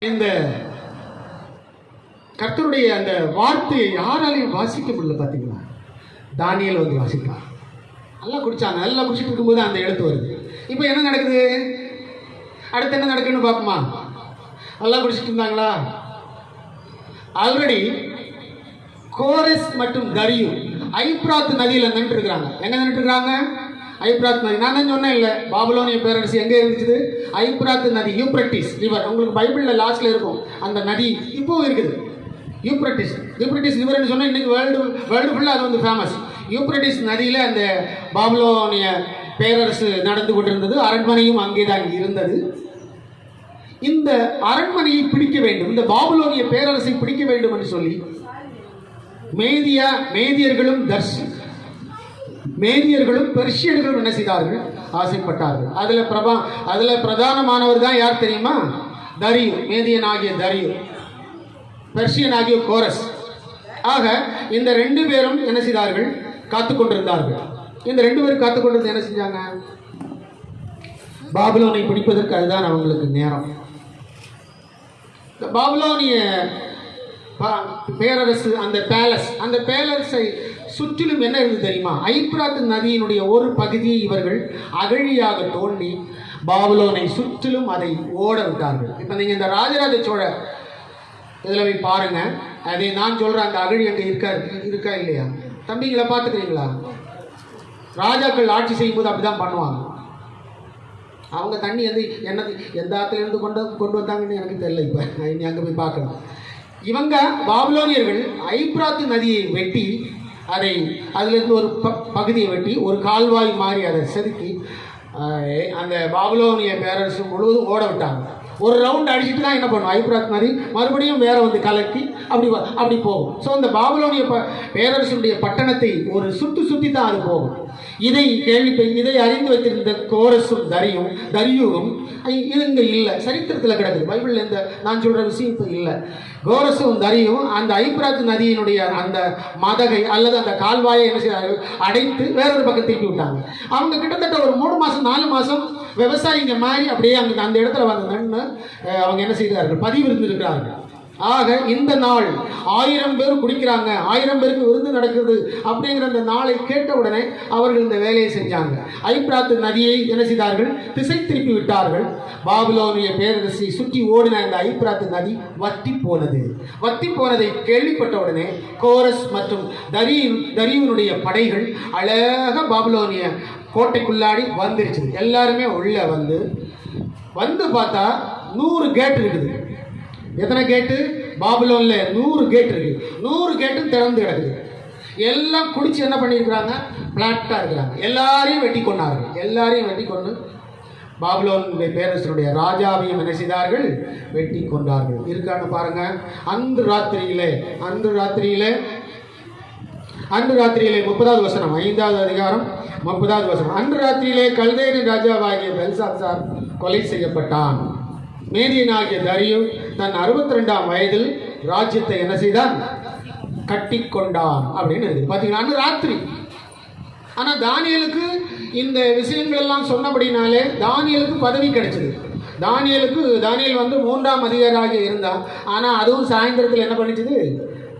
இந்த கர்த்தருடைய அந்த வார்த்தையை யாராலையும் வாசிக்க முடியல. பார்த்தீங்களா, தானியேல் வந்து வாசிக்கலாம். நல்லா குடிச்சாங்க. நல்லா குடிச்சிட்டு இருக்கும்போது அந்த எழுத்து வருது. இப்போ என்ன நடக்குது, அடுத்து என்ன நடக்குன்னு பார்ப்போமா? நல்லா குடிச்சிட்டு இருந்தாங்களா? ஆல்ரெடி கோரஸ் மற்றும் தரியு ஐப்ராத் நதியில் நின்று இருக்கிறாங்க. எங்க நின்று இருக்காங்க? ஐப்ராத் நதி. நான் தான் சொன்னேன் இல்லை, பாபிலோனிய பேரரசு எங்கே இருந்துச்சு? ஐப்ராத் நதி, யூப்ரட்டிஸ் ரிவர். உங்களுக்கு பைபிளில் லாஸ்ட்ல இருக்கும் அந்த நதி, இப்போவும் இருக்குது. யூப்ரட்டிஸ் ரிவர்னு சொன்னால் இன்னைக்கு வேர்ல்டு ஃபுல்லாக அது வந்து ஃபேமஸ். யூப்ரட்டிஸ் நதியில் அந்த பாபிலோனிய பேரரசு நடந்து கொண்டிருந்தது. அரண்மனையும் அங்கே தான் இருந்தது. இந்த அரண்மனையை பிடிக்க வேண்டும், இந்த பாபிலோனிய பேரரசை பிடிக்க வேண்டும் என்று சொல்லி மேதியர்களும் பெர்ஷியர்களும் என்ன செய்தார்கள்? ஆசைப்பட்டார்கள். அதுல பிரதானமானவர் தான் யார் தெரியுமா? தரியு. மேதியன் ஆகிய தரியு, பெர்ஷியன் ஆகிய கோரஸ். ஆக இந்த ரெண்டு பேரும் என்ன செய்தார்கள்? காத்துக்கொண்டிருந்தார்கள். இந்த ரெண்டு பேரும் காத்துக்கொண்டிருந்து என்ன செஞ்சாங்க? பாபிலோனை பிடிப்பதற்கு அதுதான் அவங்களுக்கு நேரம். பாபிலோனிய பேரரசு, அந்த பேலஸை சுற்றிலும் என்ன இருந்து தெரியுமா? ஐப்ராத் நதியினுடைய ஒரு பகுதியை இவர்கள் அகழியாக தோண்டி பாபிலோனை சுற்றிலும் அதை ஓட விட்டார்கள். இப்போ நீங்கள் இந்த ராஜராஜ சோழ இதில் போய் பாருங்க. அதை நான் சொல்கிறேன், அந்த அகழி அங்கே இருக்கா இல்லையா? தம்பிங்களை பார்த்துக்கிறீங்களா? ராஜாக்கள் ஆட்சி செய்யும்போது அப்படிதான் பண்ணுவாங்க. அவங்க தண்ணி எந்த ஆற்றுலேருந்து கொண்டு வந்தாங்கன்னு எனக்கு தெரியல. இப்போ இனி அங்கே போய் பார்க்கலாம். இவங்க பாபிலோனியர்கள் ஐப்ராத் நதியை வெட்டி அதிலிருந்து ஒரு பகுதியை வெட்டி ஒரு கால்வாய் மாதிரி அதை செதுக்கி அந்த பாபிலோனிய பேரரசு முழுவதும் ஓட விட்டாங்க. ஒரு ரவுண்ட் அடிச்சுட்டு தான் என்ன பண்ணும்? ஐப்ராத் நதி மறுபடியும் வேற வந்து கலக்கி அப்படி போகும். ஸோ அந்த பாபிலோனிய பேரரசுடைய பட்டணத்தை ஒரு சுற்றி தான் அது போகும். இதை அறிந்து வைத்திருந்த கோரஸும் தரியுவும் இது இங்கே இல்லை, சரித்திரத்தில் கிடக்குது. பைபிளில் நான் சொல்கிற விஷயம் இப்போ இல்லை. கோரஸும் தரியும் அந்த ஐப்ராத் நதியினுடைய அந்த மதகை அல்லது அந்த கால்வாயை என்ன செய்தார்கள்? அடைத்து வேறொரு பக்கம் திருப்பி விட்டாங்க. அவங்க கிட்டத்தட்ட ஒரு 3 மாதம் 4 மாதம் விவசாயிங்க மாதிரி அப்படியே அந்த இடத்துல வந்து நின்று அவங்க என்ன செய்கிறார்கள்? பதிவு இருந்திருக்கிறார்கள். ஆக இந்த நாள் 1000 பேர் குடிக்கிறாங்க, 1000 பேருக்கு விருந்து நடக்குது அப்படிங்கிற அந்த நாளை கேட்ட உடனே அவர்கள் இந்த வேலையை செஞ்சாங்க. ஐப்ராத் நதியை என்ன செய்தார்கள்? திசை திருப்பி விட்டார்கள். பாபிலோனிய பேரரசை சுற்றி ஓடின அந்த ஐப்ராத் நதி வத்தி போனதை கேள்விப்பட்ட உடனே கோரஸ் மற்றும் தரியுனுடைய படைகள் அழகாக பாபிலோனிய கோட்டைக்குள்ளாடி வந்துருச்சு. எல்லாருமே உள்ள வந்து பார்த்தா 100 கேட் இருக்குது. எத்தனை கேட்டு? பாபிலோன்ல 100 கேட் இருக்கு. 100 கேட்டும் திறந்து கிடக்குது. எல்லாம் குடிச்சு என்ன பண்ணியிருக்கிறாங்க? பிளாட்டா இருக்கிறாங்க. எல்லாரையும் வெட்டி கொண்டு பாபிலோனுடைய பேரரசனுடைய ராஜாவையும் என்ன செய்தார்கள்? வெட்டி கொண்டார்கள். இருக்கான்னு பாருங்க. அன்று ராத்திரியிலே 30வது வசனம், 5வது அதிகாரம் 30வது வசனம். அன்று ராத்திரியிலே கல்தேயரின் ராஜாவாகிய பெல்சாத்சார் கொலை செய்யப்பட்டான். மேதியனாகிய தரியு தன் 62ஆம் வயதில் ராஜ்யத்தை என்ன செய்தான்? கட்டி கொண்டான் அப்படின்னு இருக்குது. பார்த்தீங்கன்னா அன்று ராத்திரி. ஆனால் தானியேலுக்கு இந்த விஷயங்கள் எல்லாம் சொன்னபடினாலே தானியேலுக்கு பதவி கிடைச்சது. தானியேல் வந்து 3ஆம் அதிகாரியாக இருந்தான். ஆனால் அதுவும் சாயந்தரத்தில் என்ன பண்ணிச்சது?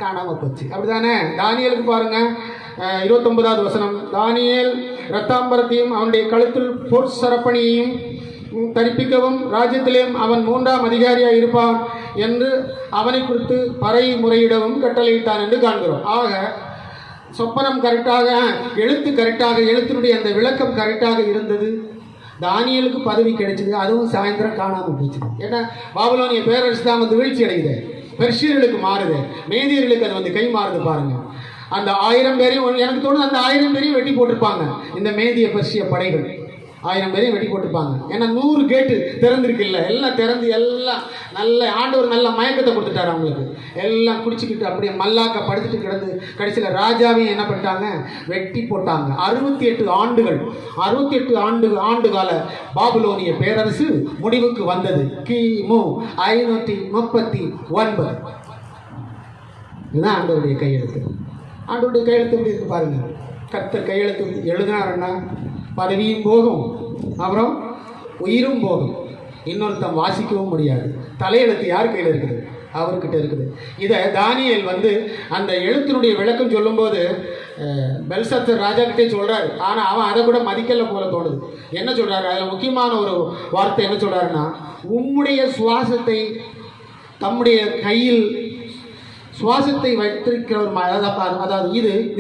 காணாமல் போச்சு. அப்படிதானே? தானியேலுக்கு பாருங்க, 29வது வசனம். தானியேல் இரத்தாம்பரத்தையும் அவனுடைய கழுத்தில் பொற்சரப்பணியையும் தரிப்பிக்கவும் ராஜ்யத்திலேயும் அவன் 3ஆம் அதிகாரியாக இருப்பான் என்று அவனை குறித்து பறை முறையிடவும் கட்டளையிட்டான் என்று காண்கிறோம். ஆக சொப்பனம் கரெக்டாக, எழுத்தினுடைய அந்த விளக்கம் கரெக்டாக இருந்தது. தானியேலுக்கு பதவி கிடைச்சது. அதுவும் சாயந்தரம் காணாமல் போச்சு. ஏன்னா பாபிலோனிய பேரரசு தான் வந்து வீழ்ச்சி அடையுது. பெர்ஷியர்களுக்கு மாறுது, மேதியர்களுக்கு அது வந்து கை மாறுது. பாருங்க, அந்த 1000 பேரையும் எனக்கு தோணுது அந்த 1000 பேரையும் வெட்டி போட்டிருப்பாங்க. இந்த மேதிய பெர்ஷிய படைகள் 1000 பேரையும் வெட்டி போட்டிருப்பாங்க. ஏன்னா 100 கேட்டு திறந்திருக்கு. இல்லை, எல்லாம் திறந்து எல்லாம் நல்ல ஆண்டவர் நல்ல மயக்கத்தை கொடுத்துட்டாரு அவங்களுக்கு. எல்லாம் குடிச்சுக்கிட்டு அப்படியே மல்லாக்க படுத்துட்டு கிடந்து கடைசியில் ராஜாவையும் என்ன பண்ணிட்டாங்க? வெட்டி போட்டாங்க. 68 ஆண்டு கால பாபிலோனிய பேரரசு முடிவுக்கு வந்தது. கிமு 539. இதுதான் ஆண்டவருடைய கையெழுத்து. எப்படி இருக்கு பாருங்க. கர்த்தர் கையெழுத்து எழுதினாருன்னா பதவியும் போகும், அப்புறம் உயிரும் போகும். இன்னொருத்தன் வாசிக்கவும் முடியாது. தலையெழுத்து யார் கையில் இருக்குது? அவர்கிட்ட இருக்குது. இதை தானியேல் அந்த எழுத்தினுடைய விளக்கம் சொல்லும்போது பெல்சத்தர் ராஜா கிட்டே சொல்கிறாரு. ஆனால் அவன் அதை கூட மதிக்கல போல தோணுது. என்ன சொல்கிறாரு? அதில் முக்கியமான ஒரு வார்த்தை என்ன சொல்கிறாருன்னா, உம்முடைய சுவாசத்தை தம்முடைய கையில் சுவாசத்தை வைத்திருக்கிறவர், அதாவது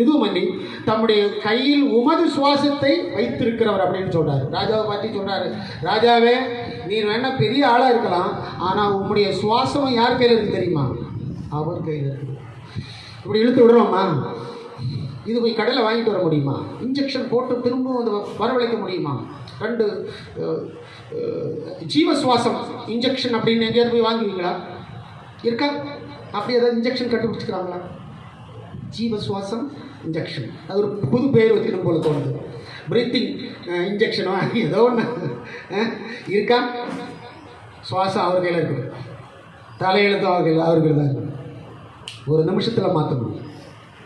இதுவும் பண்ணி தம்முடைய கையில் உமது சுவாசத்தை வைத்திருக்கிறவர் அப்படின்னு சொல்கிறார். ராஜாவை பார்த்து சொல்கிறாரு, ராஜாவே நீர் வேணா பெரிய ஆளாக இருக்கலாம், ஆனால் உம்முடைய சுவாசம் யார் கையில் இருக்குது தெரியுமா? அவர் கையில் இருக்குது. இப்படி இழுத்து விடுறோமா? இது போய் கடையில் வாங்கிட்டு வர முடியுமா? இன்ஜெக்ஷன் போட்டு திரும்பவும் அதை வரவழைக்க முடியுமா? 2 ஜீவ சுவாசம் இன்ஜெக்ஷன் அப்படின்னு எங்கேயாவது போய் வாங்குவீங்களா? இருக்கா? அப்படி ஏதாவது இன்ஜெக்ஷன் கண்டுபிடிச்சிக்கிறாங்களா? ஜீவ சுவாசம் இன்ஜெக்ஷன், அது ஒரு புது பேர் வச்சுக்கணும் போல தோணுது. பிரீத்திங் இன்ஜெக்ஷனோ ஏதோ ஒன்று இருக்கா? சுவாசம் அவர் கையில் இருக்குது, தலையெழுத்தும் அவர் கையில் தான் இருக்குது. ஒரு நிமிஷத்தில் மாற்ற முடியும்.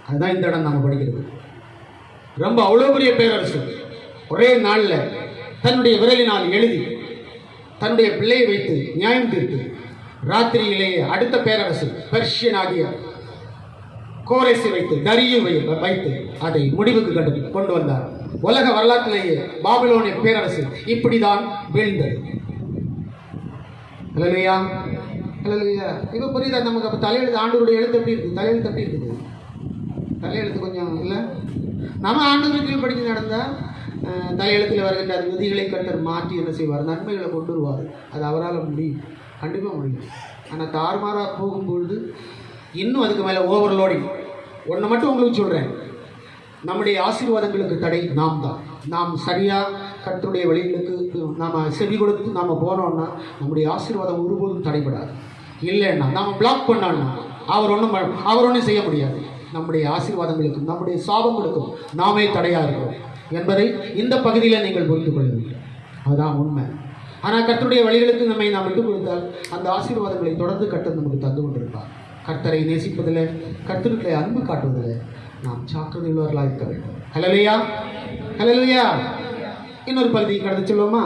அதுதான் இந்த இடம் நாம் படிக்கிறது. ரொம்ப அவ்வளோ பெரிய பேரரசு ஒரே நாளில் தன்னுடைய விரலினால் எழுதி தன்னுடைய பிள்ளையை வைத்து நியாயம் தீர்த்து ராத்திரியிலேயே அடுத்த பேரரசு பெர்ஷியன் ஆகிய கோரேசை வைத்து டரியு வைத்து அதை முடிவுக்கு கொண்டு வந்தார். உலக வரலாற்றிலேயே பாபிலோனிய பேரரசு இப்படிதான் வீழ்ந்தது. ஹல்லேலூயா, ஹல்லேலூயா. இப்போ புரியுதா நமக்கு? அப்போ தலையெழுத்து, ஆண்டவருடைய எழுத்து எப்படி இருக்குது? தலையெழுத்து எப்படி இருக்குது? தலையெழுத்து கொஞ்சம் இல்லை. நம்ம ஆண்டவருக்கு படித்து நடந்தால் தலையெழுத்தில் வருகின்ற விதிகளை கர்த்தர் மாற்றி என்ன செய்வார்? நன்மைகளை கொண்டு வருவார். அது அவரால் முடியும், கண்டிப்பாக முடியும். ஆனால் தாறுமாறாக போகும்பொழுது இன்னும் அதுக்கு மேலே ஓவர்லோடிங். ஒன்று மட்டும் உங்களுக்கு சொல்கிறேன், நம்முடைய ஆசீர்வாதங்களுக்கு தடை நாம் தான். நாம் சரியாக கர்த்தருடைய வழிகளுக்கு நாம் செவி கொடுத்து நாம் போனோம்னா நம்முடைய ஆசீர்வாதம் ஒருபோதும் தடைபடாது. இல்லைன்னா நாம் பிளாக் பண்ணோம்னா அவர் ஒன்றும் செய்ய முடியாது. நம்முடைய ஆசீர்வாதங்களுக்கும் நம்முடைய சாபங்களுக்கும் நாமே தடையாக இருக்கிறோம் என்பதை இந்த பகுதியில் நீங்கள் புரிந்து கொள்ள வேண்டும். அதுதான் உண்மை. ஆனால் கர்த்தருடைய வழிகளுக்கு நாம் விட்டு கொடுத்தால் அந்த ஆசீர்வாதங்களை தொடர்ந்து கர்த்தர் நமக்கு தந்து கொண்டிருப்பார். கர்த்தரை நேசிப்பதில், கர்த்தருடைய அன்பு காட்டுவதில் நாம் ஜாக்கிரதை உள்ளவர்களாக இருக்க வேண்டும். ஹல்லேலூயா, ஹல்லேலூயா. இன்னொரு பகுதியை கடந்து சொல்லுவோமா?